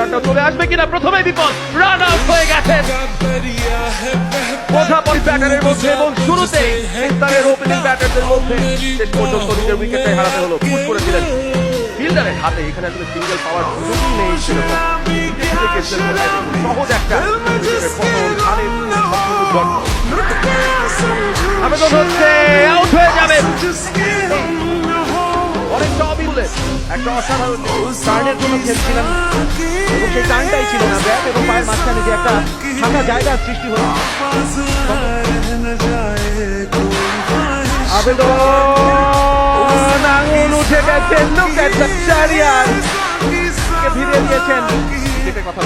রিটার্নটা চলে আসবে কিনা, প্রথমে বিপদ, রান আউট হয়ে গেছেন প্রজাপতি ব্যাটারের মধ্যে এবং শুরুতে পাকিস্তানের ওপেনিং ব্যাটারদের মধ্যে শেষ পর্যন্ত নিজের উইকেটটাই হারাতে হলো। পুট করেছিলেন ফিল্ডারের হাতে, এখানে আসলে সিঙ্গেল পাওয়ার সুযোগই নেই সেরকম। সহজ একটা আবেদন হচ্ছে, আউট হয়ে যাবে। অনেকটা অবিলে একটা অসাধারণ টার্নের জন্য খেলছিলেন এবং সেই টার্নটাই ছিল না, ব্যাট এবং পায়ের মাঝখানে যে একটা ফাঁকা জায়গার সৃষ্টি হল। আবেদন আঙুল উঠে গেছেন, ভিড়িয়ে দিয়েছেন। যেটা কথা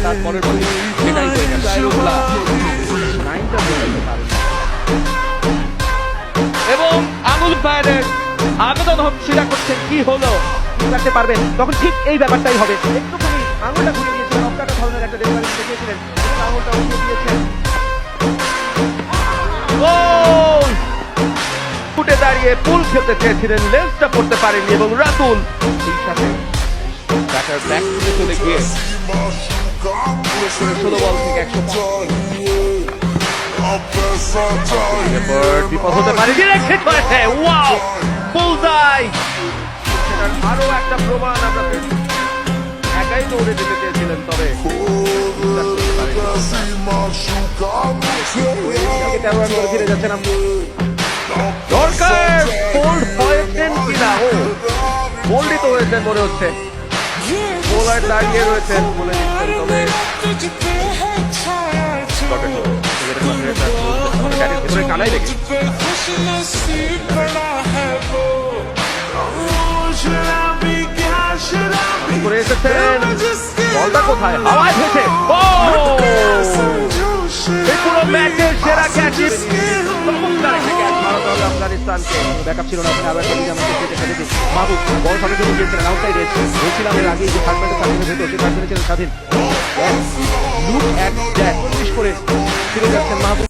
তারপরে সেটাই হয়ে গেছে, এবং আঙুল বাইরের আবেদন সেটা করছেন, কি হলো রাখতে পারবেন, তখন ঠিক এই ব্যাপারটাই হবে। একটুখানি আঙুলটা ঘুরিয়ে দিয়েছিলেন, অপটাকা ধরনের একটা ডেলিভারি দেখিয়েছিলেন, আঙুলটা উঠিয়ে দিয়েছেন। ফুটে দাঁড়িয়ে পুল খেলতে চেয়েছিলেন, লেন্সটা পড়তে পারেননি এবং রাতুল সেই সাথে ব্যাটার ব্যাক থেকে চলে গিয়ে 16 বল থেকে 100 বিপদ হতে পারে। ওয়াও, বুলসআই! আরো একটা প্রমাণ আমরা পেয়েছি, একাই দৌড়ে যেতে চেয়েছিলেন, তবে ফিরে যাচ্ছেন আপনি। দরকার বোল্ড হয়েছেন কিনা, ও বোল্ডই তো হয়েছেন মনে হচ্ছে। বোলার দাঁড়িয়ে রয়েছেন বলে দিচ্ছেন, তবে কানাই লেগে করে এসেছেন। বলটা কোথায়, হাওয়ায় ভেসে পুরো ম্যাচের সেরা ক্যাচ। আফগানিস্তানকে ব্যাকআপ ছিল না, আবার মাহবুব বল সঙ্গে সঙ্গে গিয়েছিলেন, আউটসাইড এজ বলছিলাম এর আগে যে থার্ডম্যানের সার্ভিসের ভেতর সে থার্ড ছিলেন স্বাধীন। লুক অ্যাট দ্যাট করে ফিরে যাচ্ছেন মাহবুব।